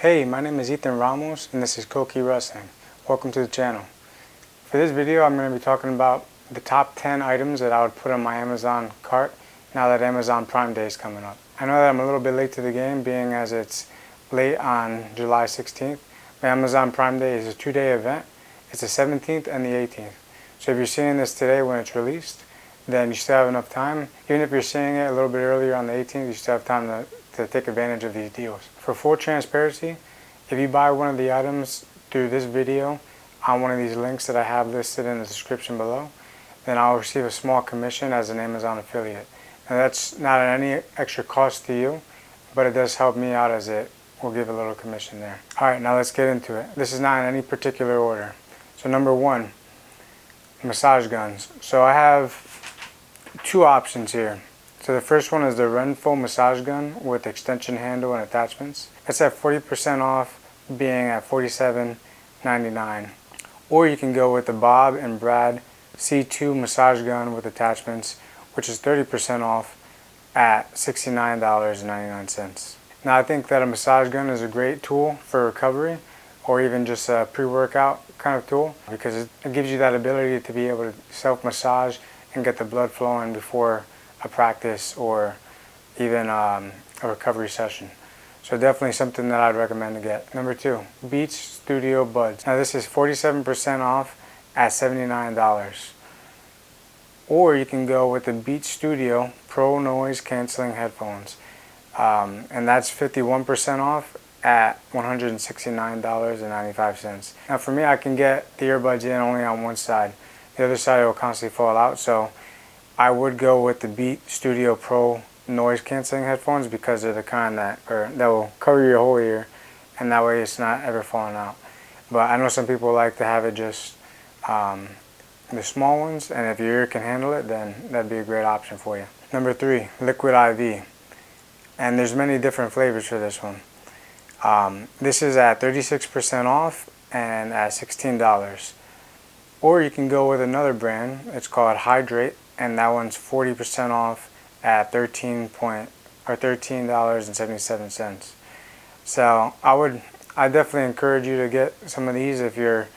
Hey, my name is Ethan Ramos and this is Koki Wrestling. Welcome to the channel. For this video I'm going to be talking about the top 10 items that I would put on my Amazon cart now that Amazon Prime Day is coming up. I know that I'm a little bit late to the game being as it's late on July 16th. My Amazon Prime Day is a 2-day event. It's the 17th and the 18th. So if you're seeing this today when it's released, then you still have enough time. Even if you're seeing it a little bit earlier on the 18th, you still have time to take advantage of these deals. For full transparency, if you buy one of the items through this video on one of these links that I have listed in the description below, then I'll receive a small commission as an Amazon affiliate. And that's not at any extra cost to you, but it does help me out as it will give a little commission there. Alright, now let's get into it. This is not in any particular order. So number 1, massage guns. So I have two options here. So the first one is the Renpho massage gun with extension handle and attachments. It's at 40% off, being at $47.99. Or you can go with the Bob and Brad C2 massage gun with attachments, which is 30% off at $69.99. Now I think that a massage gun is a great tool for recovery, or even just a pre-workout kind of tool, because it gives you that ability to be able to self-massage and get the blood flowing before a practice or even a recovery session. So definitely something that I'd recommend to get. Number 2, Beats Studio Buds. Now this is 47% off at $79. Or you can go with the Beats Studio Pro Noise Cancelling Headphones. And that's 51% off at $169.95. Now for me, I can get the earbuds in only on one side. The other side will constantly fall out, so I would go with the Beats Studio Pro noise cancelling headphones because they're the kind that will cover your whole ear, and that way it's not ever falling out. But I know some people like to have it just the small ones, and if your ear can handle it, then that'd be a great option for you. Number 3, Liquid IV. And there's many different flavors for this one. This is at 36% off and at $16. Or you can go with another brand. It's called Hydrate, and that one's 40% off at $13.77. So I definitely encourage you to get some of these if you're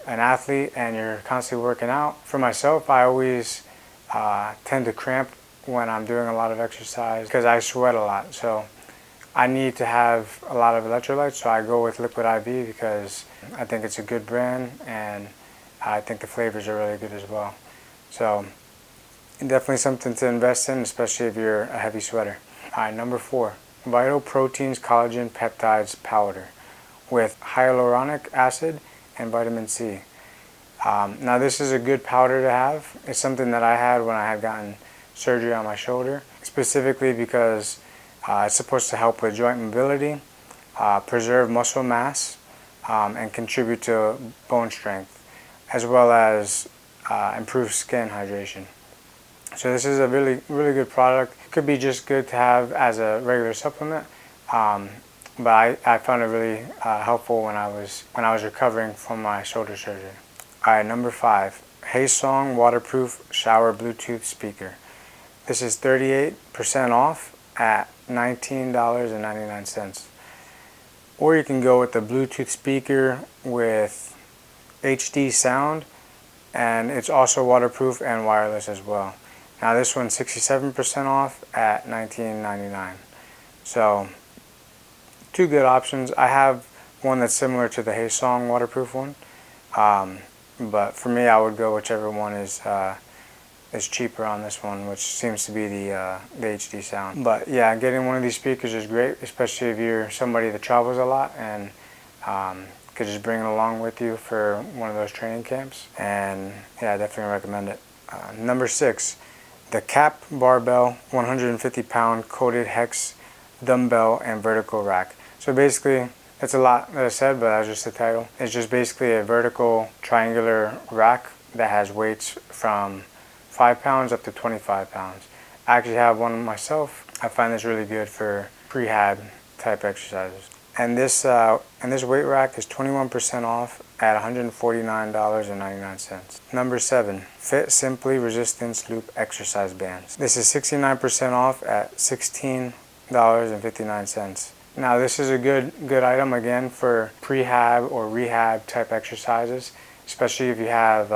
an athlete and you're constantly working out. For myself, I always tend to cramp when I'm doing a lot of exercise because I sweat a lot. So I need to have a lot of electrolytes, so I go with Liquid IV because I think it's a good brand and I think the flavors are really good as well. So definitely something to invest in, especially if you're a heavy sweater. Alright, number 4, Vital Proteins Collagen Peptides Powder with hyaluronic acid and vitamin C. Now this is a good powder to have. It's something that I had when I had gotten surgery on my shoulder, specifically because it's supposed to help with joint mobility, preserve muscle mass, and contribute to bone strength, as well as improve skin hydration. So this is a really good product. Could be just good to have as a regular supplement, but I found it really helpful when I was recovering from my shoulder surgery. Alright, number 5, Haesong Waterproof Shower Bluetooth Speaker. This is 38% off at $19.99. Or you can go with the Bluetooth speaker with HD sound, and it's also waterproof and wireless as well. Now this one's 67% off at $19.99. So 2 good options. I have one that's similar to the Haesong waterproof one, but for me I would go whichever one is cheaper on this one, which seems to be the HD sound. But yeah, getting one of these speakers is great, especially if you're somebody that travels a lot and could just bring it along with you for one of those training camps. And yeah, I definitely recommend it. Number 6, the Cap Barbell 150-pound coated hex dumbbell and vertical rack. So basically, it's a lot that I said, but that's just the title. It's just basically a vertical triangular rack that has weights from 5 pounds up to 25 pounds. I actually have one myself. I find this really good for prehab type exercises. And this weight rack is 21% off at $149.99. Number 7, Fit Simply Resistance Loop Exercise Bands. This is 69% off at $16.59. Now this is a good item again for prehab or rehab type exercises, especially if you have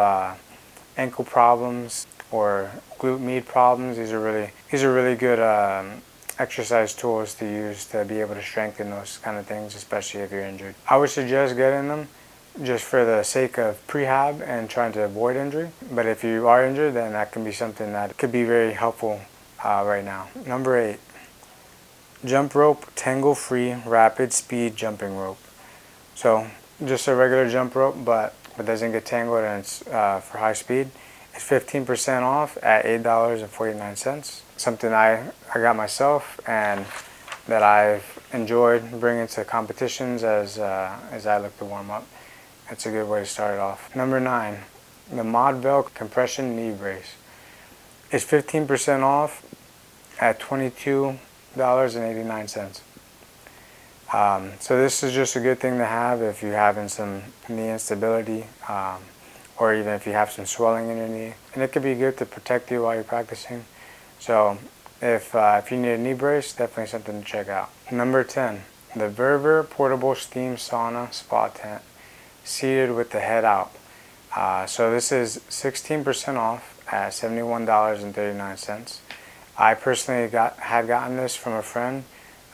ankle problems or glute med problems. These are really good exercise tools to use to be able to strengthen those kind of things, especially if you're injured. I would suggest getting them just for the sake of prehab and trying to avoid injury. But if you are injured, then that can be something that could be very helpful right now. Number 8, jump rope tangle-free rapid speed jumping rope. So just a regular jump rope, but it doesn't get tangled, and it's for high speed. It's 15% off at $8.49. Something I got myself and that I've enjoyed bringing to competitions as I look to warm up. It's a good way to start it off. Number 9, the Modvel compression knee brace. It's 15% off at $22.89. So this is just a good thing to have if you're having some knee instability, or even if you have some swelling in your knee. And it could be good to protect you while you're practicing. So if you need a knee brace, definitely something to check out. Number 10, the Verver portable steam sauna spa tent, seated with the head out. So this is 16% off at $71.39. I personally had gotten this from a friend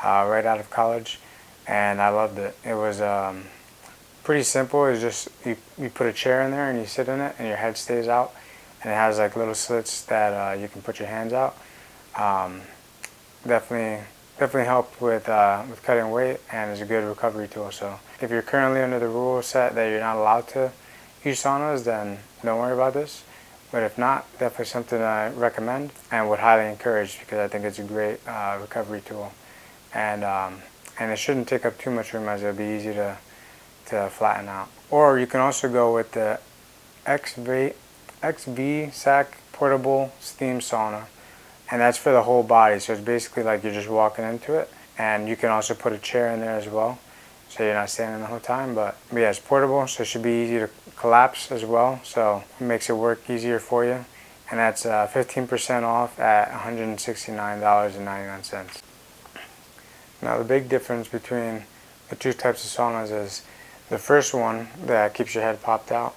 right out of college, and I loved it. It was pretty simple. It's just you put a chair in there and you sit in it, and your head stays out, and it has like little slits that you can put your hands out. Definitely helped with cutting weight, and is a good recovery tool. So if you're currently under the rule set that you're not allowed to use saunas, then don't worry about this. But if not, definitely something I recommend and would highly encourage, because I think it's a great recovery tool, and it shouldn't take up too much room, as it'll be easy to flatten out. Or you can also go with the XV-Sac portable steam sauna, and that's for the whole body. So it's basically like you're just walking into it, and you can also put a chair in there as well, so you're not standing the whole time. But yeah, it's portable, so it should be easy to collapse as well, so it makes it work easier for you. And that's 15% off at $169.99. Now the big difference between the two types of saunas is the first one that keeps your head popped out.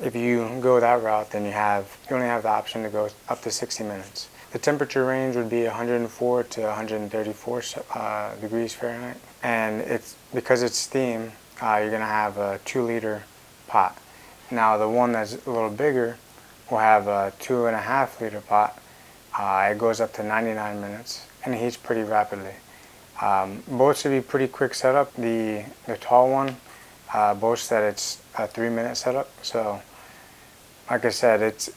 If you go that route, then you only have the option to go up to 60 minutes. The temperature range would be 104 to 134 degrees Fahrenheit, and because it's steam, you're gonna have a 2-liter pot. Now the one that's a little bigger will have a 2.5-liter pot. It goes up to 99 minutes and heats pretty rapidly. Both should be pretty quick setup. The tall one boasts that it's a 3-minute setup. So like I said, it's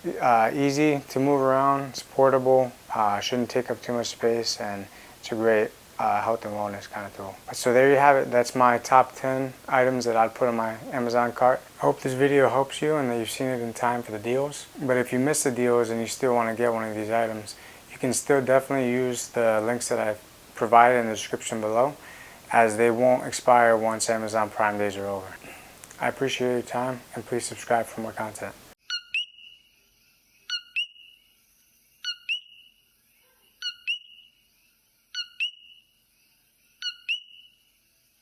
easy to move around, it's portable, shouldn't take up too much space, and it's a great health and wellness kind of tool. So there you have it. That's my top 10 items that I'd put in my Amazon cart. I hope this video helps you and that you've seen it in time for the deals. But if you missed the deals and you still want to get one of these items, you can still definitely use the links that I've provided in the description below, as they won't expire once Amazon Prime days are over. I appreciate your time, and please subscribe for more content.